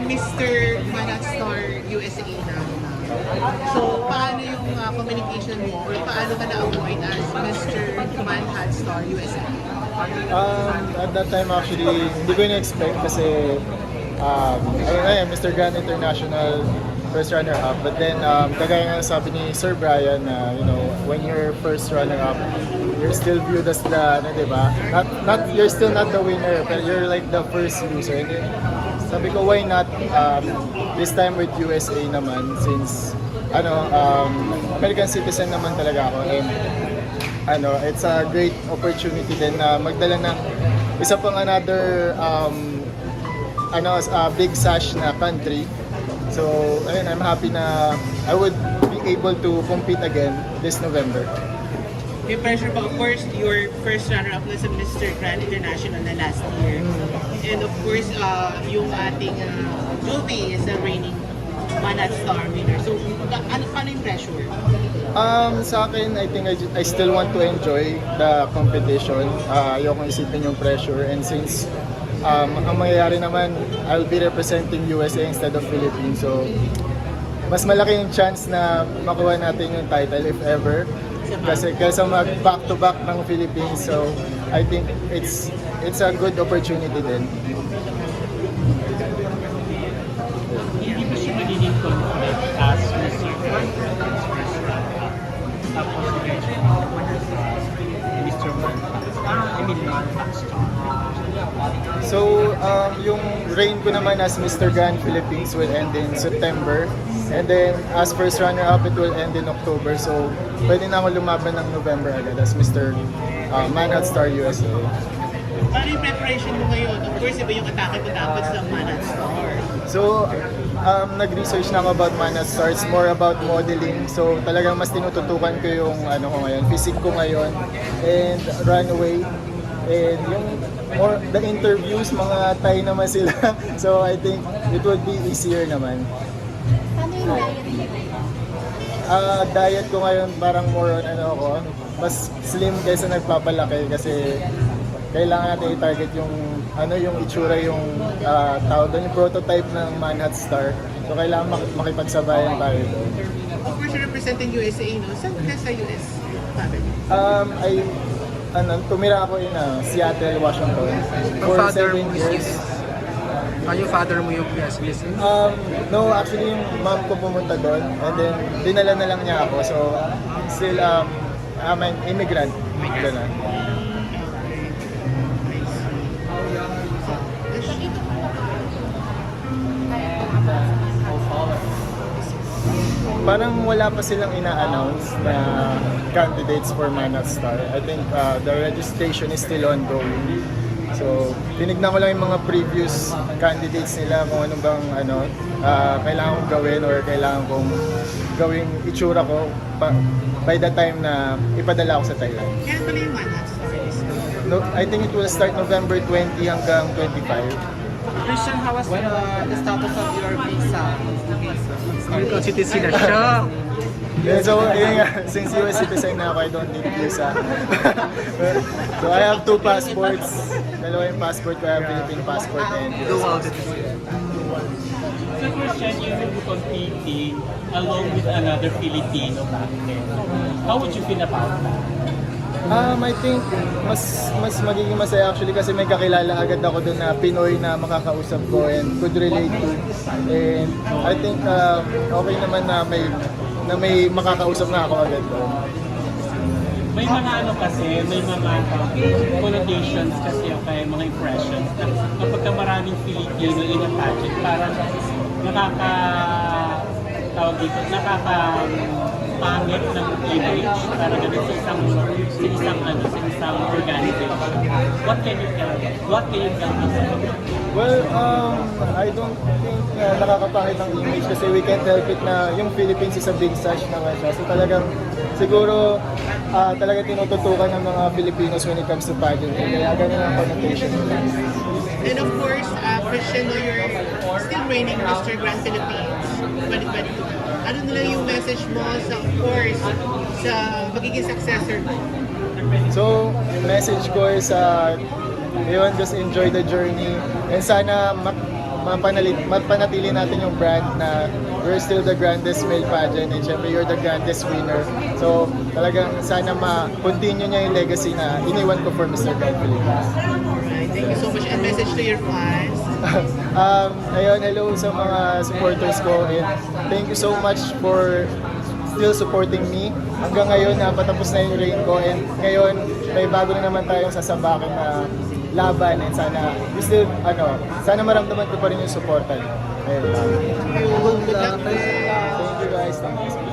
Mr. Manat Star USA na. So, paano yung communication mo or paano ka na-avoid as Mr. Manhat Star USA? At that time actually, hindi ko in-expect kasi Mr. Grand International first runner-up. But then, kagaya nga sabi ni Sir Brian na, when you're first runner-up, you're still viewed as the, di ba? You're still not the winner, but you're like the first loser. And then, sabi ko, why not this time with USA naman since, American citizen naman talaga ako. And, it's a great opportunity din na magdala ng isa pang another big sash na country. So, ayun, I'm happy na I would be able to compete again this November. May pressure pa, of course, your first runner-up na sa Mr. Grand International na last year. And of course, yung ating Jovi is a reigning Manat Star winner. So, paano yung pressure? Sa akin, I think I still want to enjoy the competition. Ayokong isipin yung pressure. And since ang mangyayari naman, I'll be representing USA instead of Philippines. So, mas malaki yung chance na makuha natin yung title if ever. Kasi kaysa mag back-to-back ng Philippines. So, I think it's a good opportunity din. Hindi ba siya magiging conflict as Mr. Tapos Mr. Manhat Star. So, yung reign ko naman as Mr. Grand Philippines will end in September. And then, as first runner-up, it will end in October. So, pwede na ako lumaban ng November agad as Mr. Manhat Star USA. Paano yung preparation mo ngayon? Of course, iba yung atake mo dapat sa Manat Star. So, nag-research na ako about Manhat Star. It's more about modeling. So, talagang mas tinututukan ko yung ko ngayon, physique ko ngayon, and runway. And the interviews, mga Thai naman sila. So, I think it would be easier naman. Paano yung diet? Diet ko ngayon parang more on mas slim kaysa nagpapalaki kasi kailangan natin i-target yung itsura yung tawag doon, yung prototype ng Manhat Star. So kailangan makipagsabayan tayo doon. Of course, you're representing USA, no? Saan ka sa US? Tumira ako in Seattle, Washington for 7 years. Yung father mo yung US citizen? No, actually yung mom ko pumunta doon and then dinala na lang niya ako. So still I'm an immigrant. Ganun. Parang wala pa silang ina-announce na candidates for Manhat Star. I think the registration is still ongoing. So, tinignan ko lang yung mga previous candidates nila kung ano bang kailangan kong gawin or kailangan kong gawing itsura ko by the time na ipadala ako sa Thailand. Kaya pala yung Manat Star. No, I think it will start November 20 hanggang 25. Christian, how was the status of your visa? American citizen na siya. Yeah, so, since US citizen na ako, I don't need visa. So, I have 2 passports. Dalawa yung passport ko, I have Philippine passport and US Dual passport. citizen. So Christian, you will be competing along with another Filipino back then. How would you feel about that? I think mas magiging masaya actually kasi may kakilala agad ako doon na Pinoy na makakausap ko and could relate to. And I think okay naman na may makakausap na ako agad doon. May mga may mga connotations kasi okay, mga impressions na kapag ka maraming Filipino in a pageant, parang nakakapangit ng image para ganun sa isang organization. What can you tell us? Well, I don't think nakakapangit ang image kasi we can't help it na yung Philippines is a big sash naman siya. So talagang siguro talaga tinututukan ng mga Filipinos when it comes to pageantry. Kaya ganun ang connotation nila. And of course, Christian, you're still reigning Mr. Grand Philippines 2022. Ano na lang yung message mo sa, of course, sa magiging successor mo? So, yung message ko is, just enjoy the journey. And sana mapanatili natin yung brand na we're still the grandest male pageant and syempre you're the grandest winner. So talagang sana ma-continue niya yung legacy na iniwan ko for Mr. Grand Philippines. Alright, thank you so much. And message to your fans. Ayun, hello sa mga supporters ko and thank you so much for still supporting me. Hanggang ngayon, patapos na yung reign ko and ngayon, may bago na naman tayong sasabakin na laban and sana, sana maramdaman ko pa rin yung supportan. Ayun. Good luck. Thank you guys. Thank you so much.